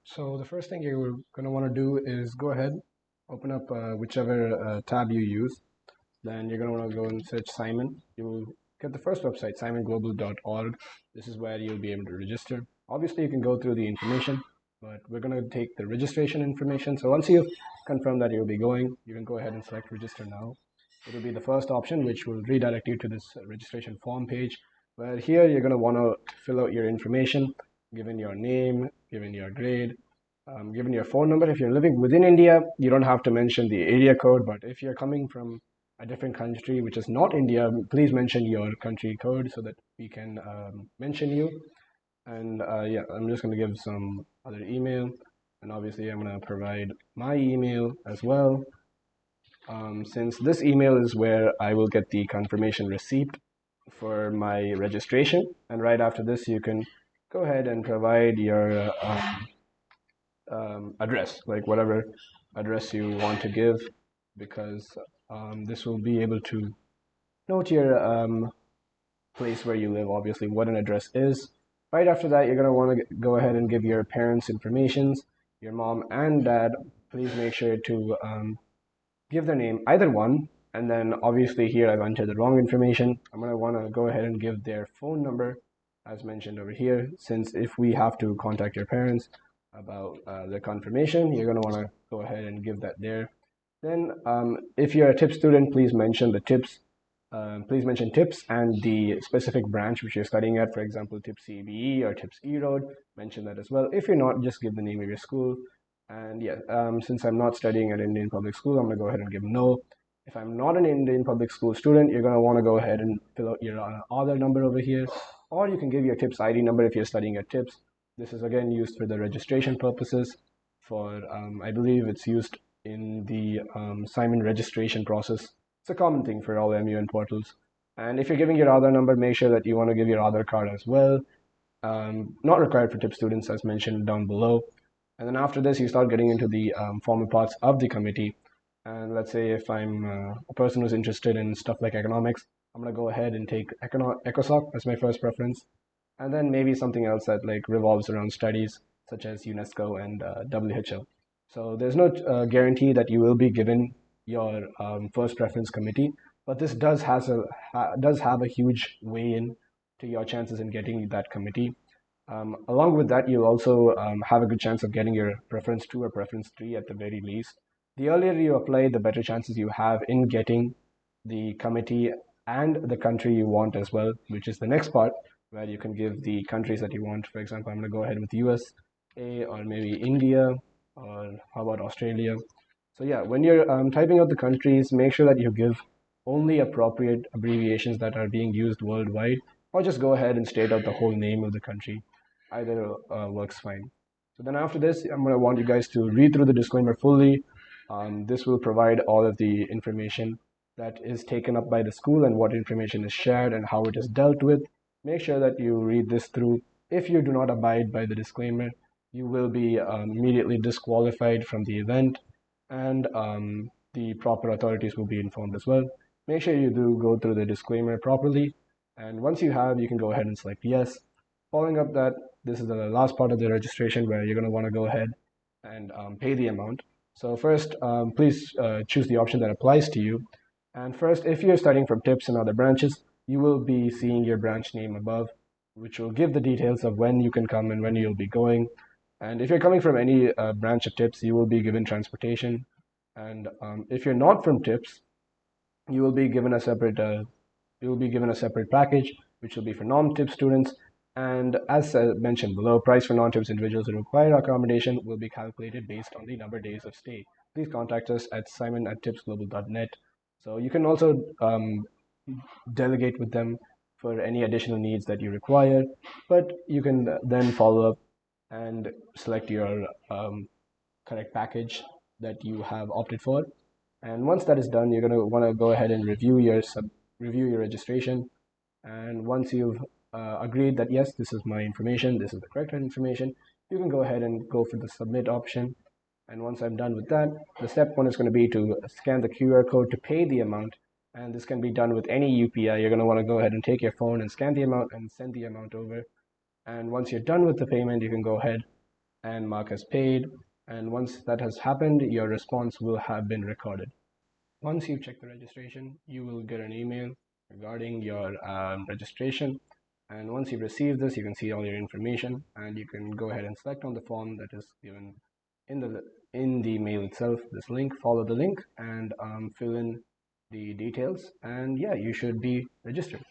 So the first thing you're going to want to do is go ahead, open up whichever tab you use. Then you're going to want to go and search Simon. You'll get the first website, simonglobal.org. This is where you'll be able to register. Obviously, you can go through the information, but we're going to take the registration information. So once you've confirmed that you'll be going, you can go ahead and select register now. It'll be the first option, which will redirect you to this registration form page, where here you're going to want to fill out your information, given your name, given your grade, given your phone number. If you're living within India, you don't have to mention the area code, but if you're coming from a different country which is not India, please mention your country code so that we can mention you. And yeah, I'm just going to give some other email, and obviously I'm going to provide my email as well. Since this email is where I will get the confirmation receipt for my registration, and right after this you can go ahead and provide your address, like whatever address you want to give, because this will be able to note your place where you live, obviously what an address is. Right after that, you're going to want to go ahead and give your parents' informations, your mom and dad. Please make sure to give their name, either one, and then obviously here I've entered the wrong information. I'm going to want to go ahead and give their phone number as mentioned over here, since if we have to contact your parents about the confirmation, you're going to want to go ahead and give that there. Then if you're a tip student, please mention the tips. Please mention tips and the specific branch which you're studying at, for example, tips CBE or tips E-Road. Mention that as well. If you're not, just give the name of your school. And yeah, since I'm not studying at Indian public school, I'm going to go ahead and give no. If I'm not an Indian public school student, you're going to want to go ahead and fill out your Aadhaar number over here, or you can give your tips ID number if you're studying at tips. This is again used for the registration purposes. For I believe it's used in the Simon registration process. It's a common thing for all MUN portals. And if you're giving your Aadhaar number, make sure that you want to give your Aadhaar card as well. Not required for tip students, as mentioned down below. And then after this, you start getting into the formal parts of the committee. And let's say if I'm a person who's interested in stuff like economics, I'm going to go ahead and take ECOSOC as my first preference. And then maybe something else that like revolves around studies, such as UNESCO and WHO. So there's no guarantee that you will be given your first preference committee, but this does have a huge weigh in to your chances in getting that committee. Along with that, you'll also have a good chance of getting your preference 2 or preference 3 at the very least. The earlier you apply, the better chances you have in getting the committee and the country you want as well, which is the next part where you can give the countries that you want. For example, I'm going to go ahead with USA or maybe India, or how about Australia. So yeah, when you're typing out the countries, make sure that you give only appropriate abbreviations that are being used worldwide, or just go ahead and state out the whole name of the country. Either works fine. So then after this, I'm going to want you guys to read through the disclaimer fully. This will provide all of the information that is taken up by the school and what information is shared and how it is dealt with. Make sure that you read this through. If you do not abide by the disclaimer, you will be immediately disqualified from the event, and the proper authorities will be informed as well. Make sure you do go through the disclaimer properly, and once you have, you can go ahead and select yes. Following up that, this is the last part of the registration where you're going to want to go ahead and pay the amount. So first, please choose the option that applies to you. And first, if you're studying from tips and other branches, you will be seeing your branch name above, which will give the details of when you can come and when you'll be going. And if you're coming from any branch of tips, you will be given transportation. And if you're not from tips, you will be given a separate package, which will be for non-tip students. And as mentioned below, price for non-tips individuals who require accommodation will be calculated based on the number of days of stay. Please contact us at simon@tipsglobal.net. So you can also delegate with them for any additional needs that you require, but you can then follow up and select your correct package that you have opted for. And once that is done, you're going to want to go ahead and review your registration. And once you've agreed that yes, this is my information, this is the correct information, you can go ahead and go for the submit option. And once I'm done with that, the step 1 is going to be to scan the QR code to pay the amount. And this can be done with any UPI. You're going to want to go ahead and take your phone and scan the amount and send the amount over. And once you're done with the payment, you can go ahead and mark as paid. And once that has happened, your response will have been recorded. Once you check the registration, you will get an email regarding your registration. And once you receive this, you can see all your information, and you can go ahead and select on the form that is given in the mail itself, this link. Follow the link and fill in the details, and yeah, you should be registered.